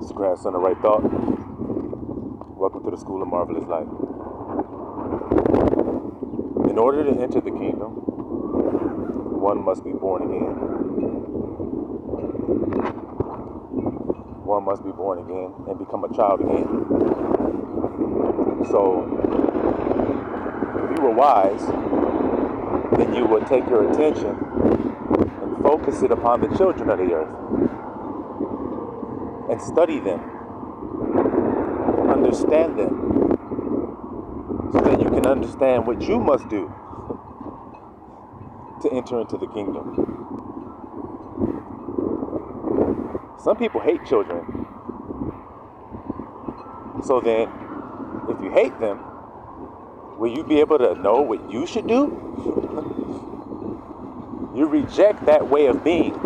It's the grandson of Right Thought. Welcome to the School of Marvelous Life. In order to enter the kingdom, one must be born again. One must be born again and become a child again. So, if you were wise, then you would take your attention and focus it upon the children of the earth and study them, understand them, so that you can understand what you must do to enter into the kingdom. Some people hate children. So then, if you hate them, will you be able to know what you should do? You reject that way of being.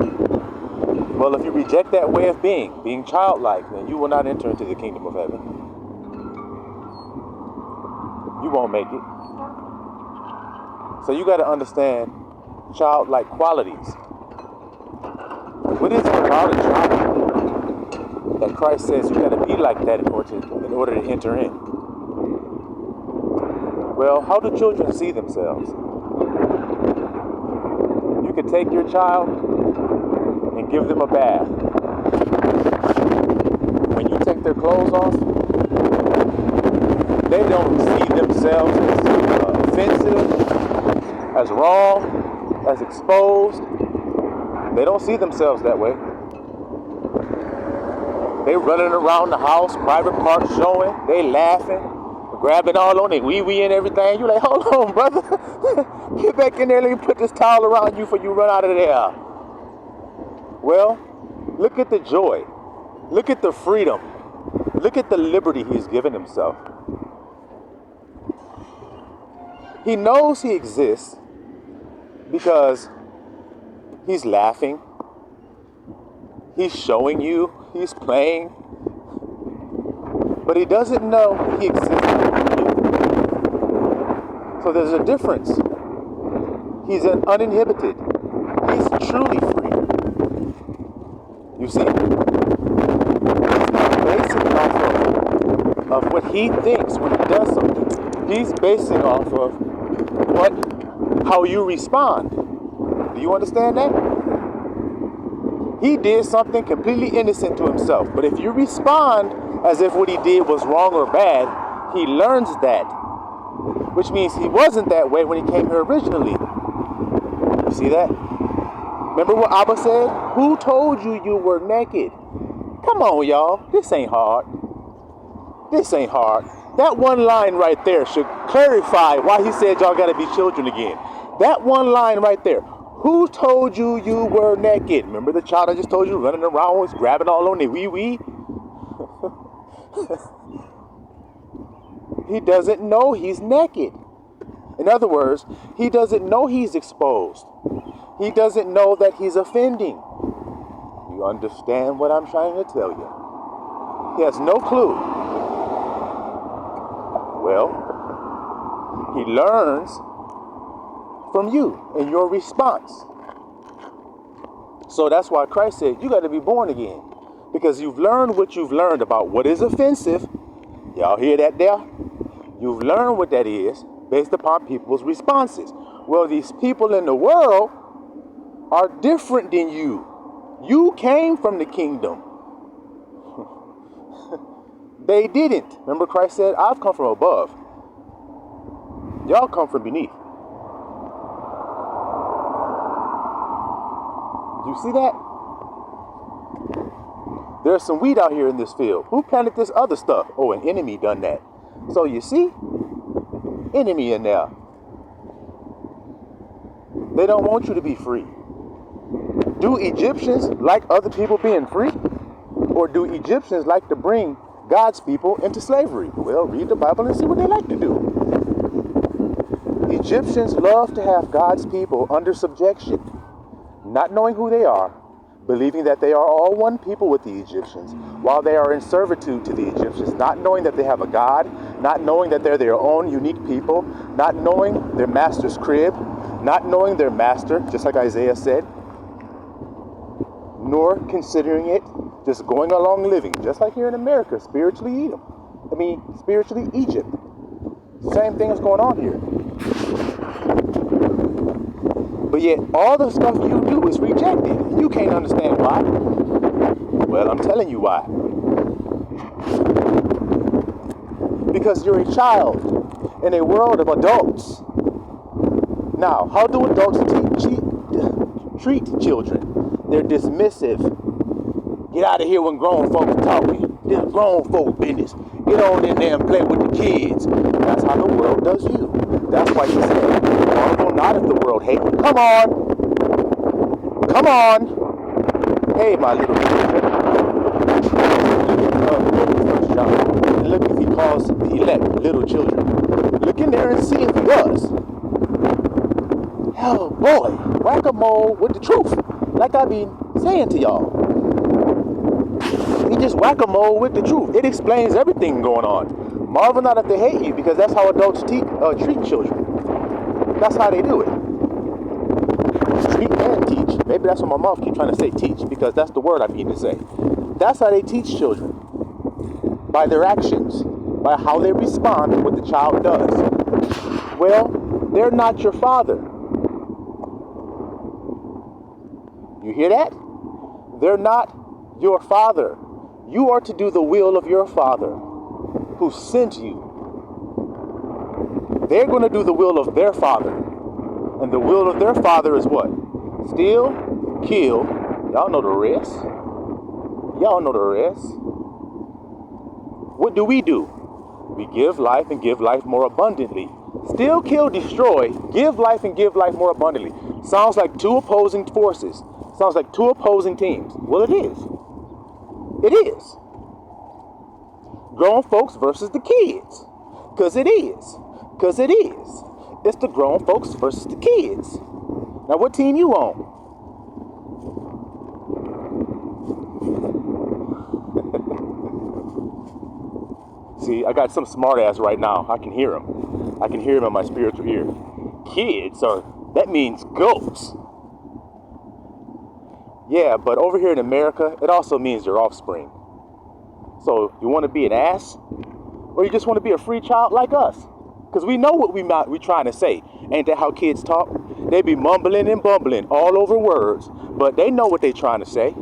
Well, if you reject that way of being childlike, then you will not enter into the kingdom of heaven. You won't make it. So you got to understand childlike qualities. What is it about a child that Christ says you got to be like that in order to enter in? Well, how do children see themselves? You could take your child and give them a bath. When you take their clothes off, they don't see themselves as offensive, as wrong, as exposed. They don't see themselves that way. They running around the house, private parts showing, they laughing, grabbing all on it, wee and everything. You like, hold on, brother. Get back in there, let me put this towel around you before you run out of there. Well, look at the joy. Look at the freedom. Look at the liberty he's given himself. He knows he exists because he's laughing. He's showing you. He's playing. But he doesn't know he exists with you. So there's a difference. He's uninhibited. He's truly free. You see? He's not basing off of what he thinks when he does something. He's basing off of how you respond. Do you understand that? He did something completely innocent to himself. But if you respond as if what he did was wrong or bad, he learns that. Which means he wasn't that way when he came here originally. You see that? Remember what Abba said? Who told you you were naked? Come on, y'all. This ain't hard. This ain't hard. That one line right there should clarify why he said y'all gotta be children again. That one line right there. Who told you you were naked? Remember the child I just told you running around was grabbing all on the wee? He doesn't know he's naked. In other words, he doesn't know he's exposed. He doesn't know that he's offending. You understand what I'm trying to tell you? He has no clue. Well, he learns from you and your response. So that's why Christ said you got to be born again, because you've learned what you've learned about what is offensive. Y'all hear that there? You've learned what that is based upon people's responses. Well, these people in the world are different than you. You came from the kingdom. They didn't. Remember Christ said, I've come from above. Y'all come from beneath. You see that? There's some weed out here in this field. Who planted this other stuff? Oh, an enemy done that. So you see? Enemy in there. They don't want you to be free. Do Egyptians like other people being free? Or do Egyptians like to bring God's people into slavery? Well, read the Bible and see what they like to do. Egyptians love to have God's people under subjection, not knowing who they are, believing that they are all one people with the Egyptians, while they are in servitude to the Egyptians, not knowing that they have a God, not knowing that they're their own unique people, not knowing their master's crib, not knowing their master, just like Isaiah said, nor considering it, just going along living, just like here in America, spiritually Edom. Spiritually Egypt. Same thing is going on here. But yet, all the stuff you do is rejected. You can't understand why. Well, I'm telling you why. Because you're a child in a world of adults. Now, how do adults treat children? They're dismissive. Get out of here when grown folks talking. This grown folk business. Get on in there and play with the kids. That's how the world does you. That's why he said, marvel not if the world hate you. Come on. Come on. Hey, my little children. And look if he calls the elect little children. Look in there and see if he does. Oh boy, whack-a-mole with the truth. Like I be saying to y'all. He just whack-a-mole with the truth. It explains everything going on. Marvel not if they hate you, because that's how adults treat children. That's how they do it. Treat and teach. Maybe that's what my mom keeps trying to say, teach, because that's the word I mean to say. That's how they teach children. By their actions. By how they respond to what the child does. Well, they're not your father. You hear that? They're not your father. You are to do the will of your Father who sent you. They're going to do the will of their Father. And the will of their Father is what? Steal, kill. Y'all know the rest. Y'all know the rest. What do? We give life and give life more abundantly. Steal, kill, destroy. Give life and give life more abundantly. Sounds like two opposing forces. Sounds like two opposing teams. Well, it is. It is. Grown folks versus the kids. Because it is. Because it is. It's the grown folks versus the kids. Now, what team you on? See, I got some smart ass right now. I can hear him. I can hear him in my spiritual ear. Kids that means goats. Yeah, but over here in America, it also means your offspring. So, you want to be an ass? Or you just want to be a free child like us? Because we know what we trying to say. Ain't that how kids talk? They be mumbling and bumbling all over words, but they know what they trying to say.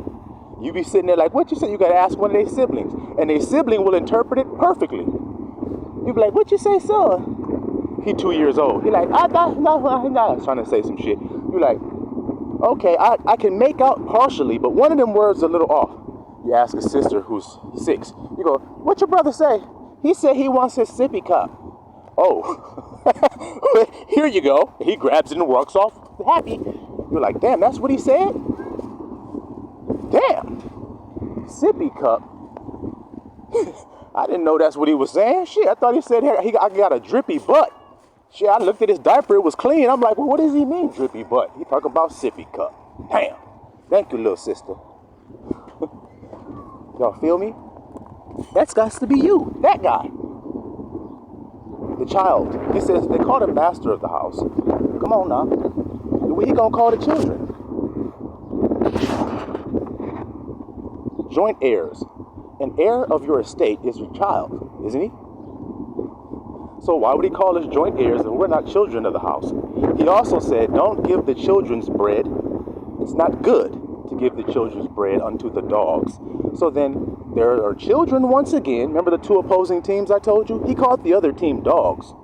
You be sitting there like, what you say? You got to ask one of their siblings. And their sibling will interpret it perfectly. You be like, what you say, son? He 2 years old. He like, I'm trying to say some shit. You like, okay, I can make out partially, but one of them words is a little off. You ask a sister who's 6. You go, what your brother say? He said he wants his sippy cup. Oh, here you go. He grabs it and walks off happy. You're like, damn, that's what he said? Damn. Sippy cup. I didn't know that's what he was saying. Shit, I thought he said I got a drippy butt. Shit, I looked at his diaper, it was clean. I'm like, well, what does he mean, drippy butt? He talking about sippy cup. Damn. Thank you, little sister. Y'all feel me? That's got to be you. That guy. The child. He says, they call him master of the house. Come on now. What he gonna call the children? Joint heirs. An heir of your estate is your child, isn't he? So why would he call us joint heirs and we're not children of the house? He also said, don't give the children's bread. It's not good to give the children's bread unto the dogs. So then there are children once again. Remember the two opposing teams I told you? He called the other team dogs.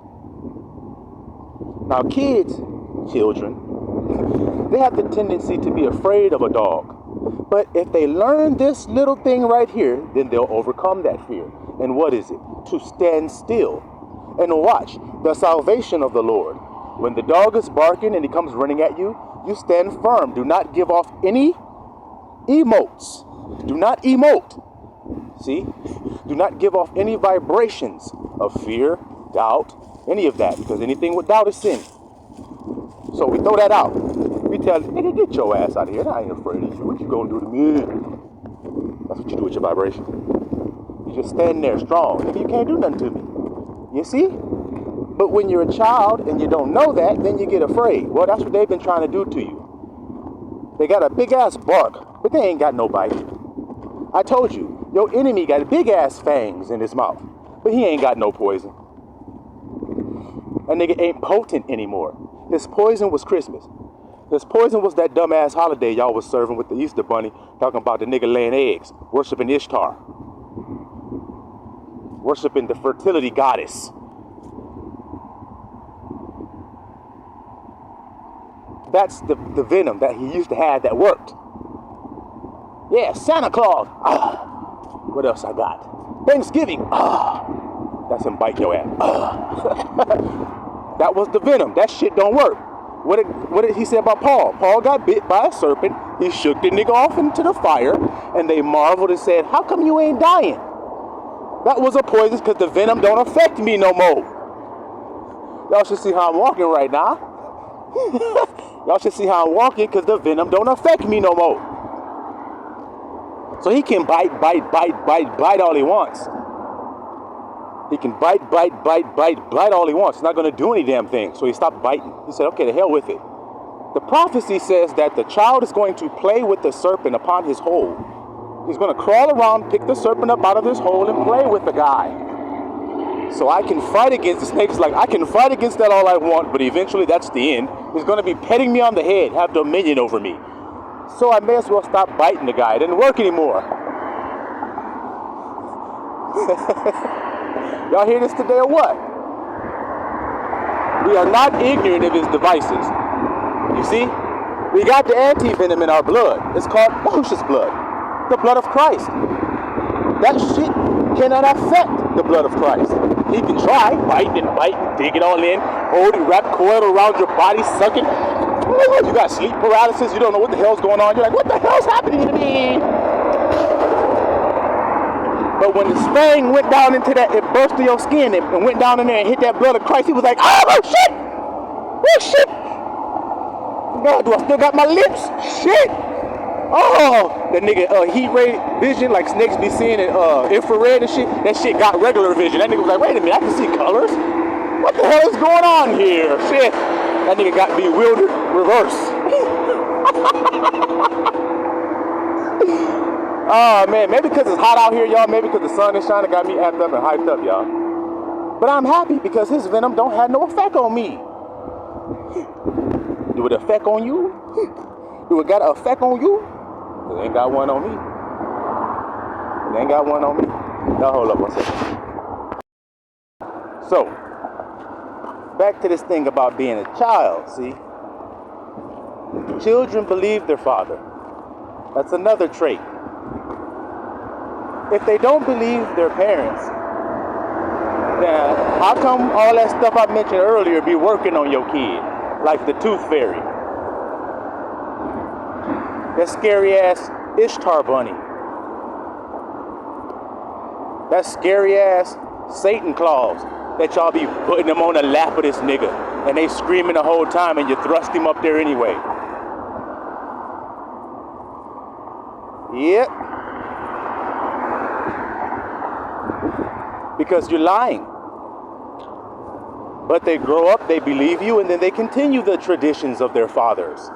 Now kids, children, they have the tendency to be afraid of a dog. But if they learn this little thing right here, then they'll overcome that fear. And what is it? To stand still and watch the salvation of the Lord. When the dog is barking and he comes running at you, you stand firm. Do not give off any emotes. Do not emote. See? Do not give off any vibrations of fear, doubt, any of that. Because anything with doubt is sin. So we throw that out. We tell you, nigga, get your ass out of here. I ain't afraid of you. What you gonna do to me? That's what you do with your vibration. You just stand there strong. Nigga, you can't do nothing to me. You see? But when you're a child and you don't know that, then you get afraid. Well, that's what they've been trying to do to you. They got a big ass bark, but they ain't got no bite. I told you, your enemy got big ass fangs in his mouth, but he ain't got no poison. That nigga ain't potent anymore. His poison was Christmas. His poison was that dumbass holiday y'all was serving with the Easter bunny, talking about the nigga laying eggs, worshiping Ishtar, worshiping the fertility goddess. That's the venom that he used to have that worked. Yeah, Santa Claus. What else I got? Thanksgiving. That's him bite your ass. That was the venom. That shit don't work. What did he say about Paul? Paul got bit by a serpent. He shook the nigga off into the fire, and they marveled and said, how come you ain't dying? That was a poison because the venom don't affect me no more. Y'all should see how I'm walking right now. Y'all should see how I'm walking because the venom don't affect me no more. So he can bite all he wants. He can bite all he wants. He's not going to do any damn thing. So he stopped biting. He said, okay, the hell with it. The prophecy says that the child is going to play with the serpent upon his hole. He's going to crawl around, pick the serpent up out of his hole, and play with the guy. So I can fight against the snake. It's like, I can fight against that all I want, but eventually that's the end. He's going to be petting me on the head, have dominion over me. So I may as well stop biting the guy. It didn't work anymore. Y'all hear this today or what? We are not ignorant of his devices. You see? We got the anti-venom in our blood. It's called Yahushua's blood. The blood of Christ. That shit cannot affect the blood of Christ. He can try, bite and dig it all in, hold it, wrap coil around your body, suck it. You got sleep paralysis, you don't know what the hell's going on. You're like, what the hell's happening to me? But when the spring went down into that, it burst through your skin and went down in there and hit that blood of Christ, he was like, oh shit! Oh shit! God, do I still got my lips? Shit! Oh, that nigga heat ray vision, like snakes be seeing in infrared and shit. That shit got regular vision. That nigga was like, wait a minute, I can see colors. What the hell is going on here? Shit. That nigga got bewildered, reverse. Oh man, maybe because it's hot out here, y'all. Maybe because the sun is shining, got me amped up and hyped up, y'all. But I'm happy because his venom don't have no effect on me. Do it affect on you? Do it got an effect on you? It ain't got one on me. It ain't got one on me. Y'all hold up one second. So, back to this thing about being a child, see? Children believe their father. That's another trait. If they don't believe their parents, then how come all that stuff I mentioned earlier be working on your kid? Like the tooth fairy. That scary ass Ishtar bunny. That scary ass Satan Claus that y'all be putting them on the lap of this nigga and they screaming the whole time and you thrust him up there anyway. Yep. Because you're lying. But they grow up, they believe you, and then they continue the traditions of their fathers.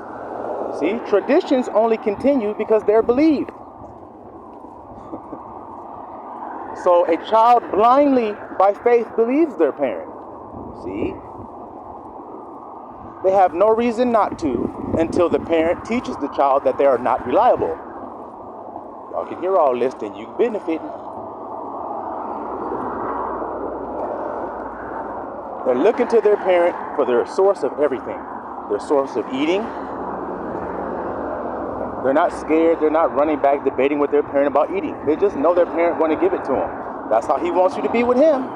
See, traditions only continue because they're believed. So a child blindly, by faith, believes their parent. See? They have no reason not to until the parent teaches the child that they are not reliable. Y'all can hear all this, then you benefit. They're looking to their parent for their source of everything. Their source of eating. They're not scared. They're not running back debating with their parent about eating. They just know their parent going to give it to them. That's how he wants you to be with him.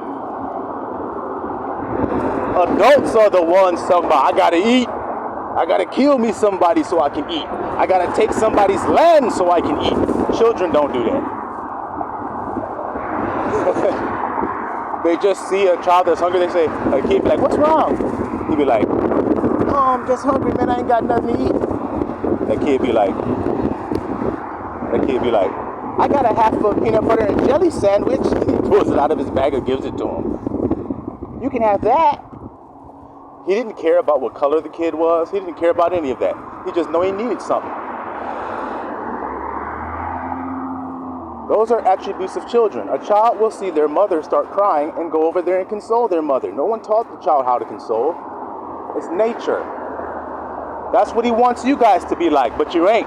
Adults are the ones talking about, I gotta eat. I gotta kill me somebody so I can eat. I gotta take somebody's land so I can eat. Children don't do that. They just see a child that's hungry, they say, a kid be like, what's wrong? He be like, oh, I'm just hungry, man, I ain't got nothing to eat. That kid be like, I got a half of a peanut butter and jelly sandwich. He pulls it out of his bag and gives it to him. You can have that. He didn't care about what color the kid was. He didn't care about any of that. He just knew he needed something. Those are attributes of children. A child will see their mother start crying and go over there and console their mother. No one taught the child how to console. It's nature. That's what he wants you guys to be like, but you ain't.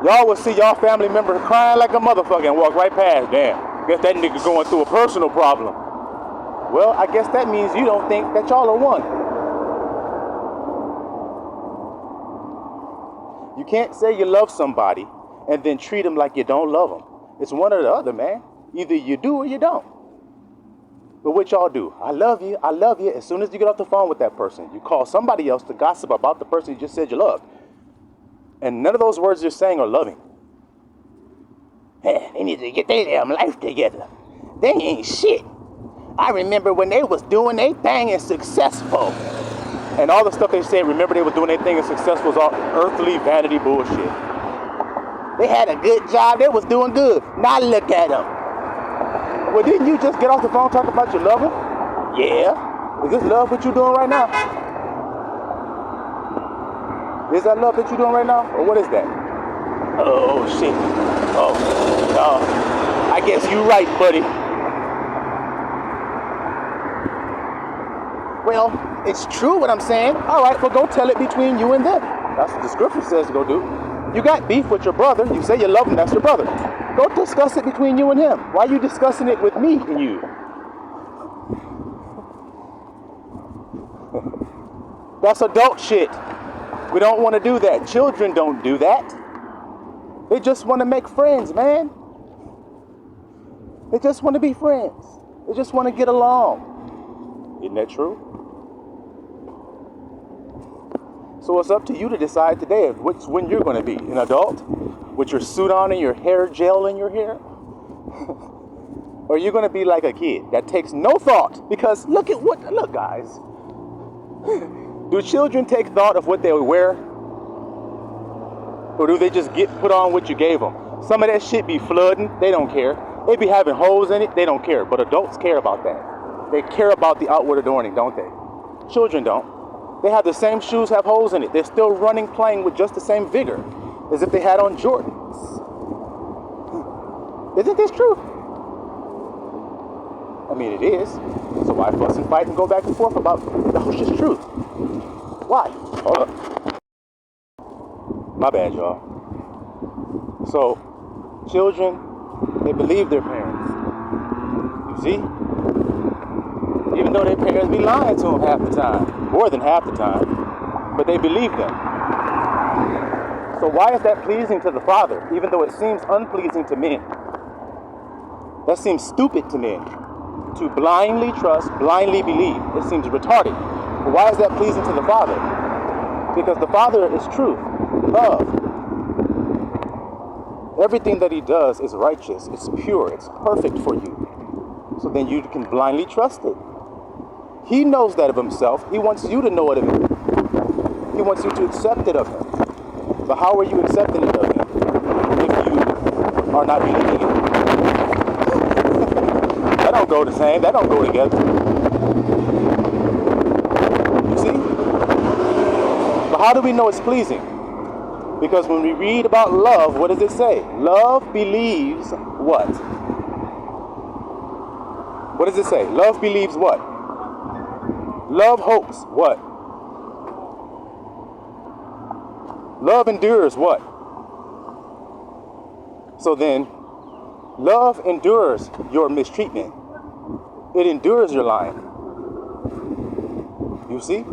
Y'all will see y'all family member crying like a motherfucker and walk right past. Damn, guess that nigga going through a personal problem. Well, I guess that means you don't think that y'all are one. You can't say you love somebody and then treat them like you don't love them. It's one or the other, man. Either you do or you don't. But what y'all do? I love you. I love you. As soon as you get off the phone with that person, you call somebody else to gossip about the person you just said you loved. And none of those words you're saying are loving. Hey, they need to get their damn life together. They ain't shit. I remember when they was doing their thing and successful. And all the stuff they said, remember they were doing their thing and successful, was all earthly vanity bullshit. They had a good job. They was doing good. Now look at them. Well, didn't you just get off the phone and talk about your lover? Yeah. Is this love what you doing right now? Is that love that you doing right now? Or what is that? Oh, shit. Oh, no. I guess you right, buddy. Well, it's true what I'm saying. All right, well, go tell it between you and them. That's what the scripture says to go do. You got beef with your brother. You say you love him. That's your brother. Go discuss it between you and him. Why are you discussing it with me and you? That's adult shit. We don't want to do that. Children don't do that. They just want to make friends, man. They just want to be friends. They just want to get along. Isn't that true? So it's up to you to decide today when you're going to be an adult with your suit on and your hair gel in your hair. Or you're going to be like a kid that takes no thought. Because look, guys. Do children take thought of what they wear? Or do they just put on what you gave them? Some of that shit be flooding. They don't care. They be having holes in it. They don't care. But adults care about that. They care about the outward adorning, don't they? Children don't. They have the same shoes, have holes in it. They're still running, playing with just the same vigor as if they had on Jordans. Isn't this true? I mean, it is. So why fuss and fight and go back and forth about the harshest truth? Why? Hold up. My bad, y'all. So, children, they believe their parents. You see? Even though their parents be lying to them half the time. More than half the time. But they believe them. So why is that pleasing to the Father, even though it seems unpleasing to men? That seems stupid to men. To blindly trust, blindly believe. It seems retarded. But why is that pleasing to the Father? Because the Father is truth, love. Everything that He does is righteous, it's pure, it's perfect for you. So then you can blindly trust it. He knows that of Himself. He wants you to know it of Him. He wants you to accept it of Him. But how are you accepting it of Him if you are not believing it? That don't go the same. That don't go together. You see? But how do we know it's pleasing? Because when we read about love, what does it say? Love believes what? What does it say? Love believes what? Love hopes what? Love endures what? So then, love endures your mistreatment. It endures your lying. You see?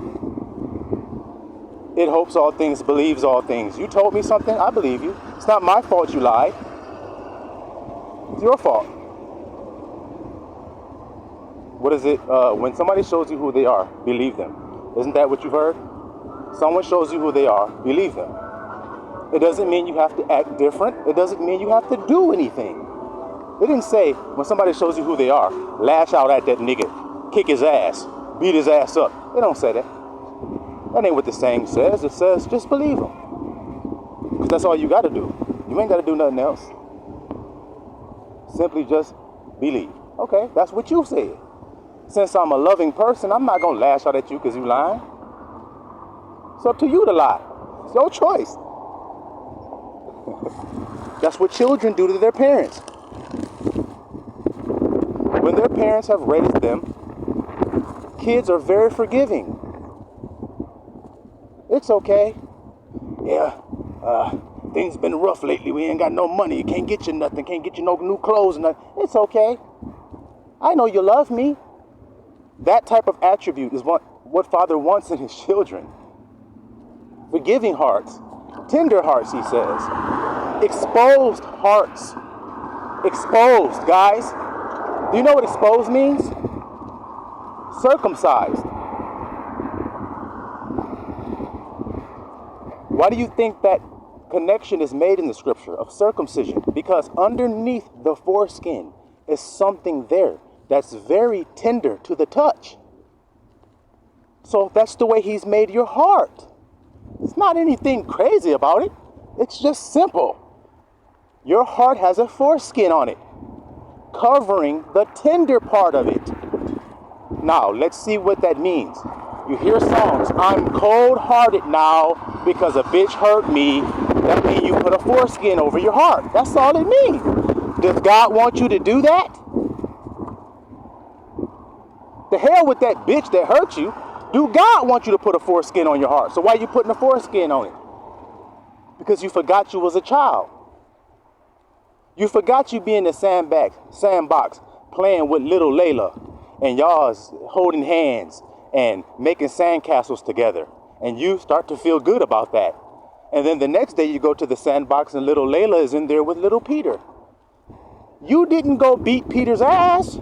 It hopes all things, believes all things. You told me something, I believe you. It's not my fault you lied. It's your fault. What is it? When somebody shows you who they are, believe them. Isn't that what you've heard? Someone shows you who they are, believe them. It doesn't mean you have to act different. It doesn't mean you have to do anything. It didn't say when somebody shows you who they are, lash out at that nigga, kick his ass, beat his ass up. It don't say that. That ain't what the saying says. It says just believe him. Because that's all you got to do. You ain't got to do nothing else. Simply just believe. Okay, that's what you said. Since I'm a loving person, I'm not going to lash out at you because you lying. It's up to you to lie. It's your choice. That's what children do to their parents. their parents have raised them, kids are very forgiving. It's okay. Yeah, things been rough lately. We ain't got no money. Can't get you nothing. Can't get you no new clothes. Nothing. It's okay. I know you love me. That type of attribute is what Father wants in his children. Forgiving hearts. Tender hearts, he says. Exposed hearts. Exposed, guys. Do you know what exposed means? Circumcised. Why do you think that connection is made in the scripture of circumcision? Because underneath the foreskin is something there that's very tender to the touch. So that's the way he's made your heart. It's not anything crazy about it. It's just simple. Your heart has a foreskin on it, covering the tender part of it. Now, let's see what that means. You hear songs, I'm cold-hearted now because a bitch hurt me. That means you put a foreskin over your heart. That's all it means. Does God want you to do that? The hell with that bitch that hurt you. Do God want you to put a foreskin on your heart? So why are you putting a foreskin on it? Because you forgot you was a child. You forgot you be in the sandbox playing with little Layla, and y'all's holding hands and making sandcastles together. And you start to feel good about that. And then the next day you go to the sandbox and little Layla is in there with little Peter. You didn't go beat Peter's ass.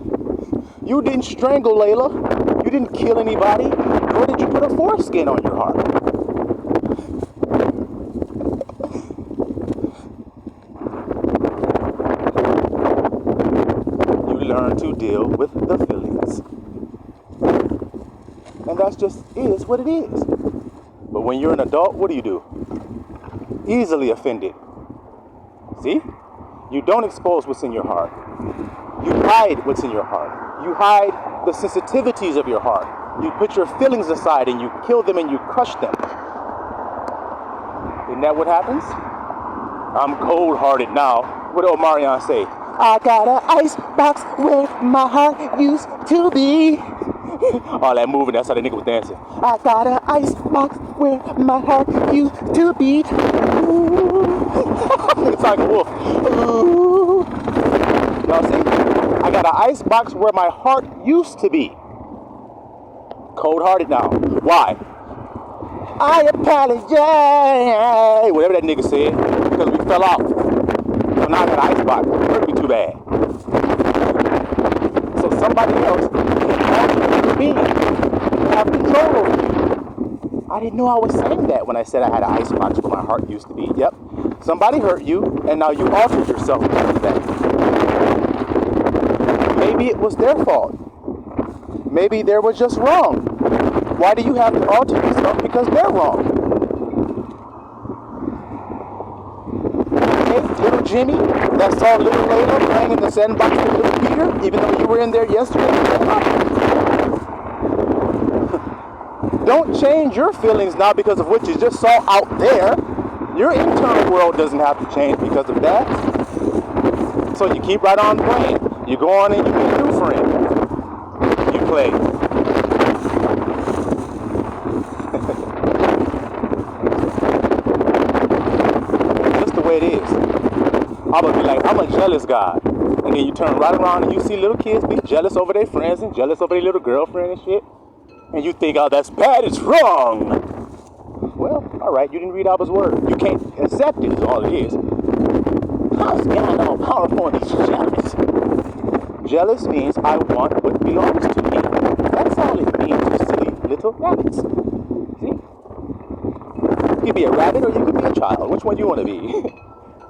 You didn't strangle Layla. You didn't kill anybody. Nor did you put a foreskin on your heart. You learn to deal with the feelings. And that's just is what it is. But when you're an adult, what do? Easily offended. See? You don't expose what's in your heart. You hide what's in your heart. You hide the sensitivities of your heart. You put your feelings aside and you kill them and you crush them. Isn't that what happens? I'm cold-hearted now. What did Omarion say? I got an ice box where my heart used to be. All that moving, that's how the nigga was dancing. I got an ice box where my heart used to be. It's like a wolf. Ooh. Y'all see? I got an ice box where my heart used to be. Cold-hearted now. Why? I apologize. Whatever that nigga said, because we fell off. So now I got an ice box. It hurt me too bad. So somebody else can be, have control over you. I didn't know I was saying that when I said I had an ice box where my heart used to be. Yep. Somebody hurt you, and now you altered yourself because of that. Maybe it was their fault. Maybe they were just wrong. Why do you have to alter yourself because they're wrong? Hey, little Jimmy that saw little Layla playing in the sandbox with little Peter, even though you were in there yesterday. Don't change your feelings now because of what you just saw out there. Your internal world doesn't have to change because of that. So you keep right on playing. You go on and you get a new friend. You play. That's the way it is. I'm gonna be like, I'm a jealous God. And then you turn right around and you see little kids be jealous over their friends and jealous over their little girlfriend and shit. And you think, oh, that's bad, it's wrong. Well, all right, you didn't read Abba's word. You can't accept it, is all it is. How's God all powerful and he's jealous? Jealous means I want what belongs to me. That's all it means, you silly little rabbits. See? You could be a rabbit or you could be a child. Which one do you want to be?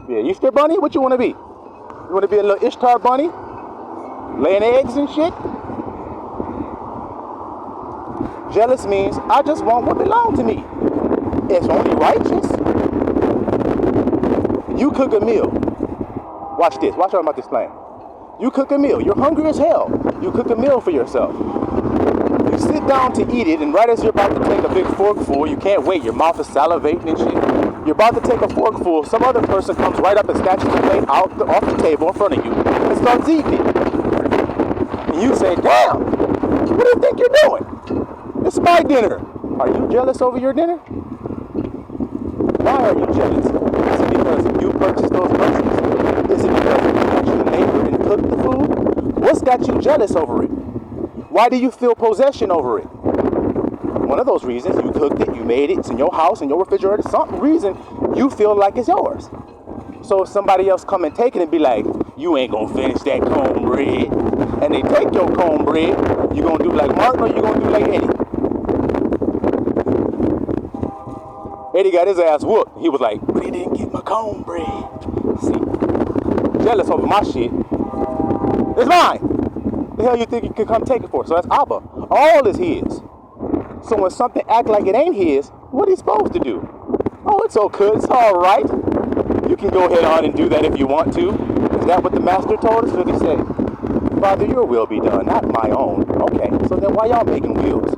Be an Easter bunny? What you want to be? You want to be a little Ishtar bunny? Laying eggs and shit? Jealous means I just want what belongs to me. It's only righteous. You cook a meal. Watch this. Watch what I'm about to explain. You cook a meal. You're hungry as hell. You cook a meal for yourself. You sit down to eat it, and right as you're about to take a big forkful, you can't wait. Your mouth is salivating and shit. You're about to take a forkful. Some other person comes right up and snatches the plate off the table in front of you and starts eating it. And And you say, damn, what do you think you're doing? It's my dinner. Are you jealous over your dinner? Why are you jealous? Is it because you purchased those groceries? Is it because you actually labored and cooked the food? What's got you jealous over it? Why do you feel possession over it? One of those reasons, you cooked it, you made it, it's in your house, in your refrigerator, some reason you feel like it's yours. So if somebody else come and take it and be like, you ain't gonna finish that cornbread, and they take your cornbread, you gonna do like Martin or you gonna do like Eddie? Eddie got his ass whooped. He was like, but he didn't get my cornbread. See, jealous over my shit. It's mine. The hell you think you could come take it for? So that's Abba. All is his. So when something act like it ain't his, what are you supposed to do? Oh, it's okay. It's all right. You can go ahead on and do that if you want to. Is that what the master told us? What he said? Father, your will be done, not my own. Okay, so then why y'all making wheels?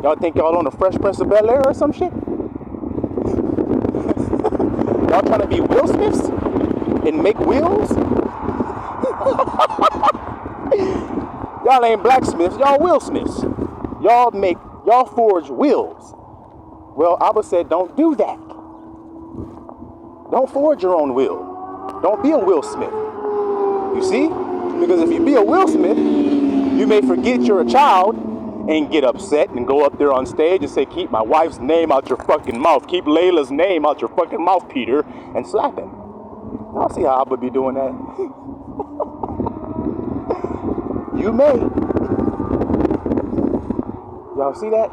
Y'all think y'all on the Fresh Prince of Bel-Air or some shit? Y'all trying to be Will Smiths and make wheels? Y'all ain't blacksmiths, y'all Will Smiths. Y'all forge wheels. Well, Abba said, don't do that. Don't forge your own will. Don't be a Will Smith. You see? Because if you be a Will Smith, you may forget you're a child and get upset and go up there on stage and say, keep my wife's name out your fucking mouth. Keep Layla's name out your fucking mouth, Peter, and slap him. I'll see how Abba be doing that. You may. Y'all see that?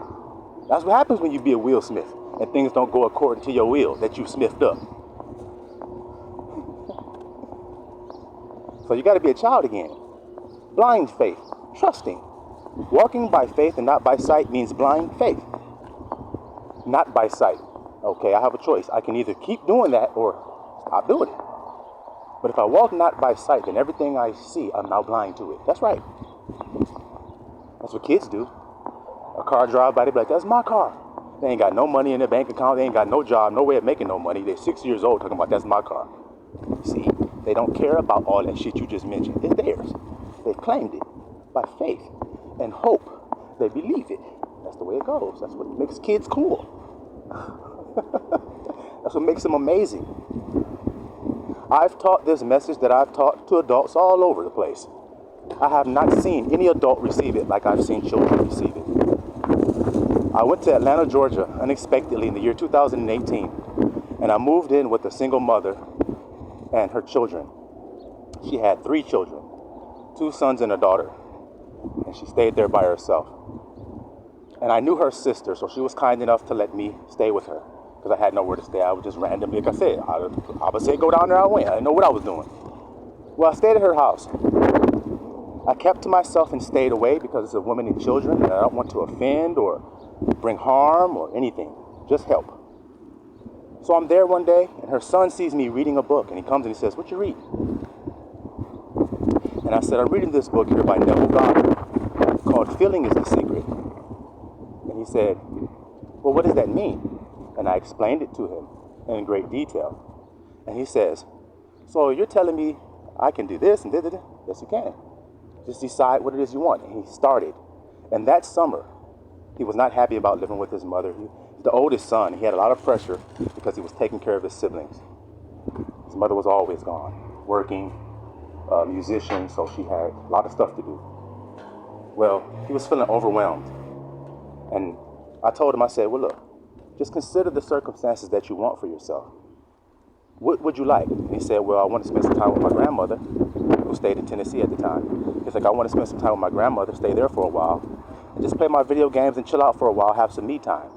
That's what happens when you be a Will Smith and things don't go according to your will that you smithed up. So you got to be a child again. Blind faith, trusting. Walking by faith and not by sight means blind faith. Not by sight. Okay, I have a choice. I can either keep doing that or stop doing it. But if I walk not by sight, then everything I see, I'm now blind to it. That's right. That's what kids do. A car drive by, they be like, that's my car. They ain't got no money in their bank account. They ain't got no job, no way of making no money. They're 6 years old talking about, that's my car. See, they don't care about all that shit you just mentioned. It's theirs. They've claimed it by faith and hope. They believe it. That's the way it goes. That's what makes kids cool. That's what makes them amazing. I've taught this message that I've taught to adults all over the place. I have not seen any adult receive it like I've seen children receive it. I went to Atlanta, Georgia, unexpectedly in the year 2018, and I moved in with a single mother and her children. She had 3 children, 2 sons and a daughter, and she stayed there by herself. And I knew her sister, so she was kind enough to let me stay with her, because I had nowhere to stay. I was just randomly, like I said, I would say go down there, I went. I didn't know what I was doing. Well, I stayed at her house. I kept to myself and stayed away because it's a woman and children, and I don't want to offend or bring harm or anything, just help. So I'm there one day, and her son sees me reading a book, and he comes and he says, what you read? And I said, I'm reading this book here by Neville Goddard called Feeling is the Secret. And he said, well, what does that mean? And I explained it to him in great detail. And he says, so you're telling me I can do this and da-da-da? Yes, you can. Just decide what it is you want. And he started. And that summer, he was not happy about living with his mother. The oldest son, he had a lot of pressure because he was taking care of his siblings. His mother was always gone, working, musician, so she had a lot of stuff to do. Well, he was feeling overwhelmed. And I told him, I said, well, look, just consider the circumstances that you want for yourself. What would you like? And he said, well, I want to spend some time with my grandmother, who stayed in Tennessee at the time. He's like, I want to spend some time with my grandmother, stay there for a while, and just play my video games and chill out for a while, have some me time.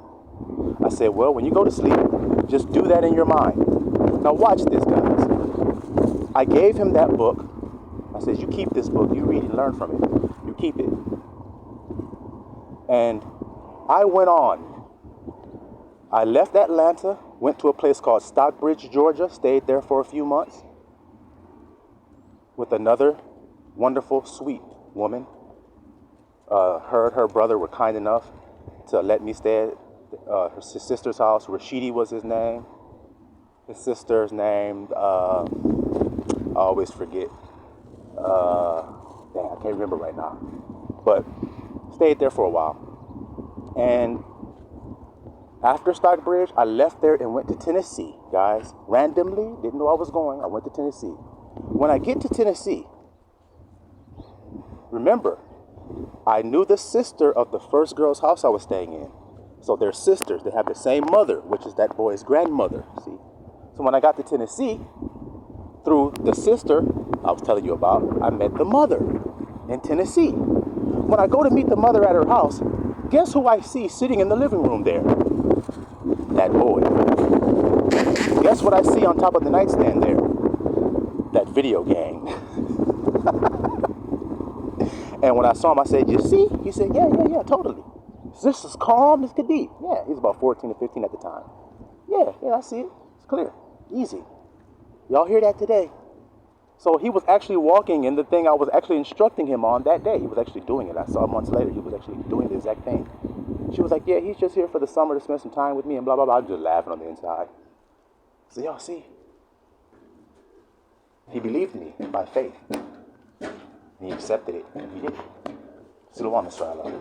I said, well, when you go to sleep, just do that in your mind. Now watch this, guys. I gave him that book. I said, you keep this book, you read it and learn from it. You keep it. And I went on. I left Atlanta, went to a place called Stockbridge, Georgia, stayed there for a few months with another wonderful, sweet woman. Her and her brother were kind enough to let me stay at her sister's house. Rashidi was his name. His sister's name, I always forget. I can't remember right now. But stayed there for a while. And after Stockbridge, I left there and went to Tennessee, guys. Randomly, didn't know I was going. I went to Tennessee. When I get to Tennessee, remember, I knew the sister of the first girl's house I was staying in. So they're sisters. They have the same mother, which is that boy's grandmother, see? So when I got to Tennessee, through the sister I was telling you about, I met the mother in Tennessee. When I go to meet the mother at her house, guess who I see sitting in the living room there? That boy. Guess what I see on top of the nightstand there? That video gang. And when I saw him, I said, you see? He said, yeah, totally. This is calm as could be. Yeah, he was about 14 or 15 at the time. Yeah, I see it. It's clear. Easy. Y'all hear that today? So he was actually walking in the thing I was actually instructing him on that day. He was actually doing it. I saw months later, he was actually doing the exact thing. She was like, yeah, he's just here for the summer to spend some time with me and blah, blah, blah. I'm just laughing on the inside. So y'all see? He believed me by faith. He accepted it, and he did it. Silwan Nasrallah.